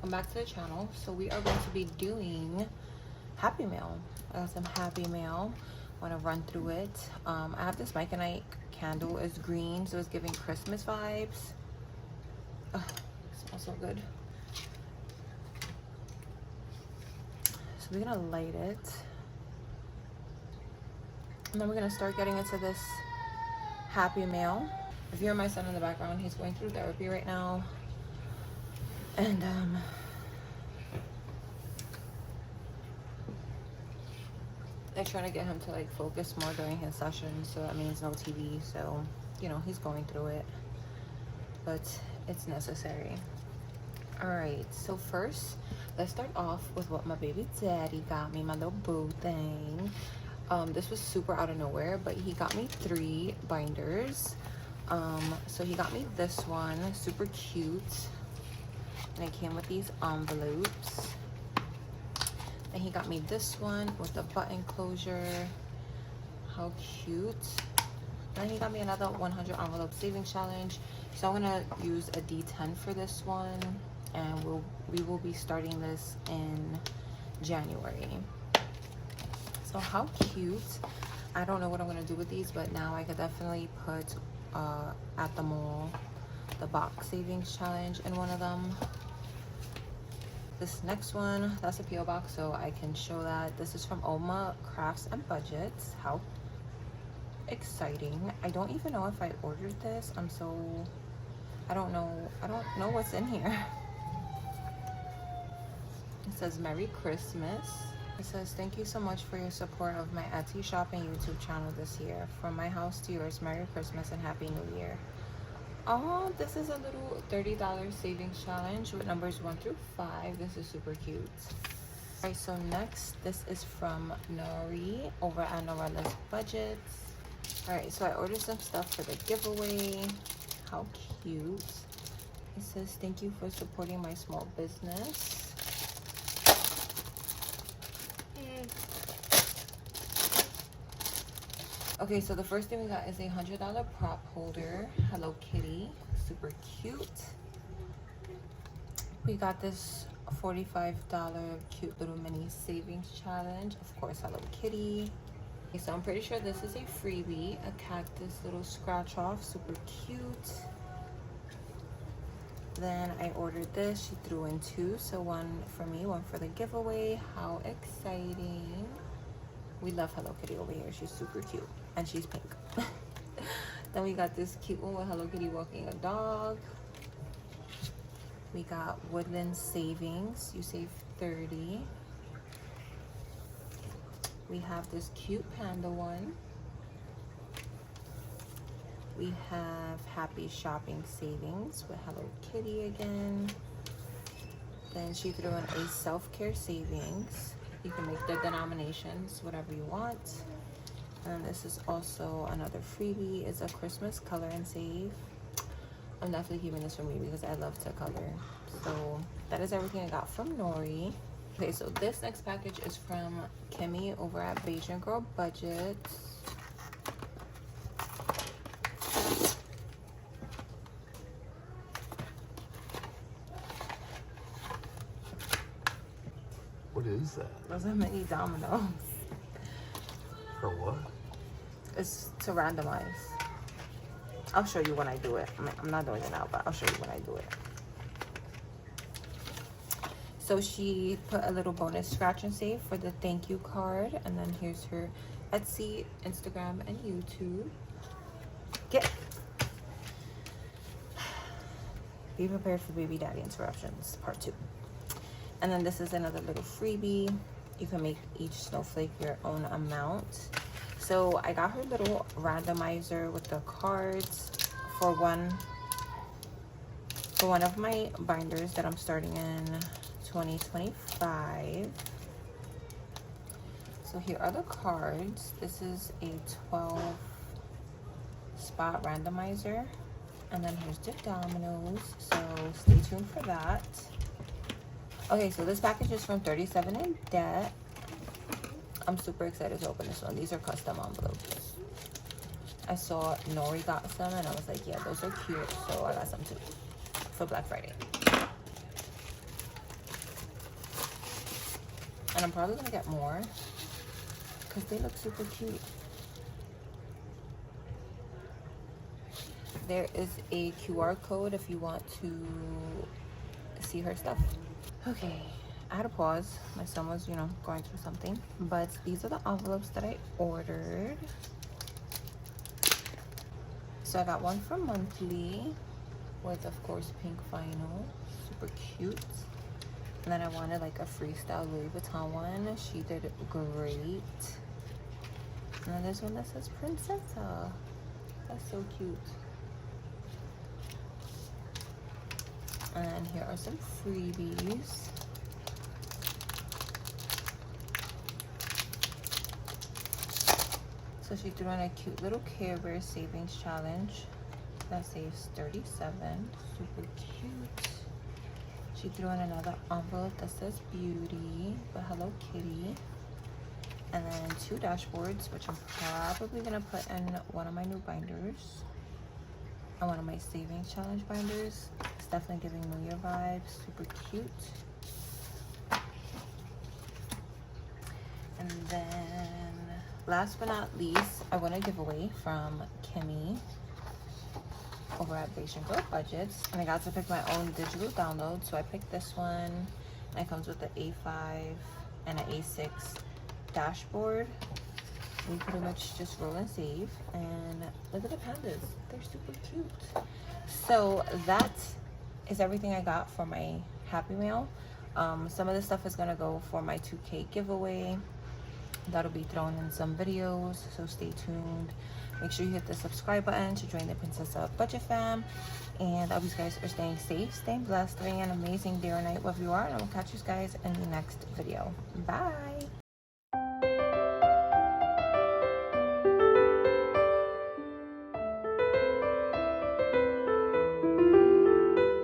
welcome back to the channel. So we are going to be doing Happy Mail. I got some Happy Mail. I want to run through it. I have this Mike and Ike candle. It's green, so it's giving Christmas vibes. It smells so good. So we're gonna light it, and then we're gonna start getting into this Happy Mail. If you hear my son in the background, he's going through therapy right now, and they're trying to get him to like focus more during his sessions, so that means no TV. So you know, he's going through it, but it's necessary. All right, so first let's start off with what my baby daddy got me, my little boo thing. This was super out of nowhere, but he got me 3 binders. So he got me this one, super cute, and it came with these envelopes. And he got me this one with the button closure. How cute. Then he got me another 100 envelope savings challenge. So I'm gonna use a D10 for this one, and we will be starting this in January. So how cute. I don't know what I'm gonna do with these, but now I could definitely put at the mall the box savings challenge in one of them. This next one, that's a PO box, so I can show that. This is from Oma Crafts and Budgets. How exciting. I don't even know if I ordered this. I don't know what's in here. It says Merry Christmas. It says, thank you so much for your support of my Etsy shop and YouTube channel this year. From my house to yours, Merry Christmas and Happy New Year. Oh, this is a little $30 savings challenge with numbers 1 through 5. This is super cute. All right, so next, this is from Nori over at Norella's Budgets. All right, so I ordered some stuff for the giveaway. How cute. It says, thank you for supporting my small business. Okay, so the first thing we got is a $100 prop holder, Hello Kitty, super cute. We got this $45 cute little mini savings challenge, of course Hello Kitty. Okay, so I'm pretty sure this is a freebie, a cactus little scratch off, super cute. Then I ordered this, she threw in 2, so 1 for me, 1 for the giveaway. How exciting. We love Hello Kitty over here. She's super cute. And she's pink. Then we got this cute one with Hello Kitty walking a dog. We got Woodland Savings. You save 30. We have this cute panda one. We have Happy Shopping Savings with Hello Kitty again. Then she threw in a self-care savings. You can make the denominations whatever you want. And this is also another freebie. It's a Christmas color and save. I'm definitely keeping this for me because I love to color. So that is everything I got from Nori. Okay, so this next package is from Kimmy over at Beijing Girl Budgets. What is that? Those are mini dominoes. For what? It's to randomize. I'll show you when I do it. I'm not doing it now, but I'll show you when I do it. So she put a little bonus scratch and save for the thank you card. And then here's her Etsy, Instagram, and YouTube. Get. Be prepared for baby daddy interruptions, part 2. And then this is another little freebie. You can make each snowflake your own amount. So I got her little randomizer with the cards for one of my binders that I'm starting in 2025. So here are the cards. This is a 12 spot randomizer. And then here's the dominoes. So stay tuned for that. Okay, so this package is from 37 in Debt. I'm super excited to open this one. These are custom envelopes. I saw Nori got some and I was like, yeah, those are cute. So I got some too for Black Friday. And I'm probably gonna get more because they look super cute. There is a QR code if you want to see her stuff. Okay, I had to pause. My son was, you know, going through something. But these are the envelopes that I ordered. So I got one for monthly with, of course, pink vinyl. Super cute. And then I wanted like a freestyle Louis Vuitton one. She did great. And then there's one that says Princessa. That's so cute. And here are some freebies. So she threw in a cute little Care Bear savings challenge that saves 37. Super cute. She threw in another envelope that says beauty, but Hello Kitty. And then 2 dashboards, which I'm probably gonna put in one of my new binders. And one of my savings challenge binders. It's definitely giving New Year vibes. Super cute. And then last but not least, I want a giveaway from Kimmy over at Beige Girl Budgets. And I got to pick my own digital download. So I picked this one. And it comes with the A5 and an A6 dashboard. You pretty much just roll and save. And look at the pandas. They're super cute. So that is everything I got for my Happy Mail. Some of the stuff is going to go for my 2K giveaway. That'll be thrown in some videos, so stay tuned. Make sure you hit the subscribe button to join the Princessa Budget fam. And I hope you guys are staying safe, staying blessed, having an amazing day or night wherever you are. And I will catch you guys in the next video. Bye.